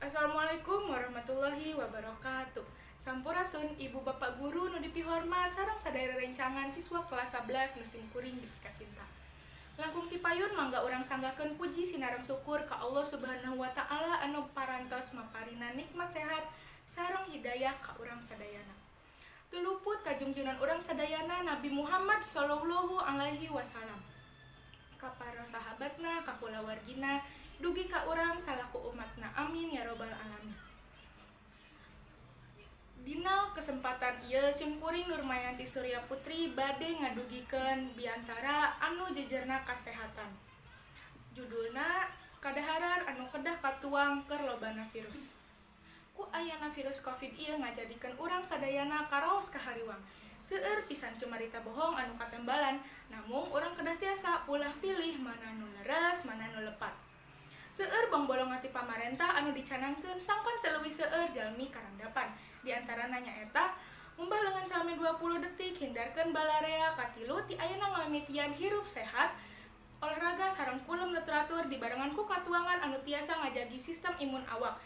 Assalamualaikum warahmatullahi wabarakatuh. Sampurasun ibu bapak guru nu dipihormat sareng sadaya rencangan siswa kelas 11 musim kuring di Cinta. Langkung tipayun mangga urang sanggakeun puji sinareng syukur ka Allah Subhanahu wa taala anu parantos maparina nikmat sehat sareng hidayah ka urang sadayana. Tuluput kajungjunan urang sadayana Nabi Muhammad sallallahu alaihi wasallam. Ka para sahabatna, ka kulawargina, dugi ka urang salaku umatna. Amin ya robbal alamin. Dina kesempatan ieu sim kuring Nurmayanti Surya Putri bade ngadugikeun biantara anu jejerna kasehatan. Judulna kadaharan anu kedah katuang keur lobana virus. Ku ayana virus Covid ieu ngajadikeun urang sadayana karaos kahariwang. Seueur pisan cumarita bohong anu katembalan, namun urang kedah tiasa pulah pilih mana nu leres, mana nu lepat. Seueur bongbolong ati pamarentah anu dicanangkeun sangkan teu leuwih seueur jalmi karandapan. Di antarana nyaeta ngumbah leungeun salami 20 detik, hindarkeun balarea, katilu ti ayeuna ngalamitian hirup sehat, olahraga sareng kulem literatur dibarengan ku katuangan anu tiasa ngajagi sistem imun awak.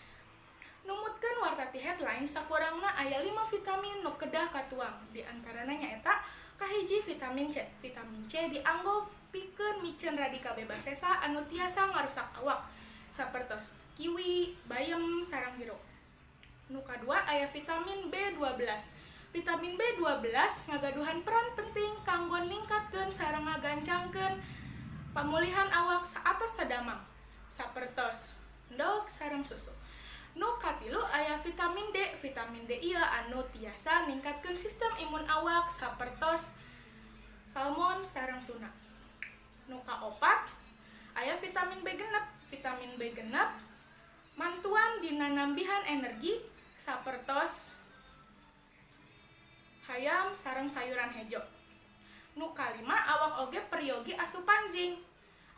Numutkeun warta ti headline sakurangna aya 5 vitamin nu kedah katuang. Di antarana nyaeta kahiji vitamin C. Vitamin C dianggo pikeun miceun radikal bebas sesa anu tiasa ngarusak awak. Sapertos kiwi, bayem, sareng jeruk. Nu kadua aya vitamin B12. Vitamin B12 ngagaduhan peran penting kanggo ningkatkeun sareng ngagancangkeun pamulihan awak saatos tadamang. Sapertos endog sareng susu. Nu katilu aya vitamin D. Vitamin D ieu anu tiasa ningkatkeun sistem imun awak sapertos salmon sareng tuna. Nu kaopat aya vitamin B6. Vitamin B6 mantuan dina nambihan energi sapertos hayam sareng sayuran hejo. Nu kalima awak oge peryogi asupan zinc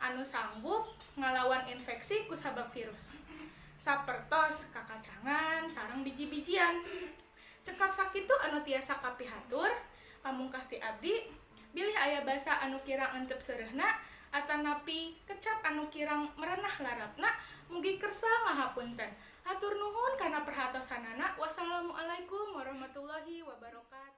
anu sanggup ngalawan infeksi ku sabab virus. Sapertos kakacangan sareng biji-bijian. Cekap sakitu anu tiasa kapihatur, pamungkas ti abdi bilih aya basa anu kirang euteup seureuhna atanapi kecap anu kirang merenah larapna, mugi kersa ngahapunten. Hatur nuhun kana perhatosanana. Wassalamualaikum warahmatullahi wabarakatuh.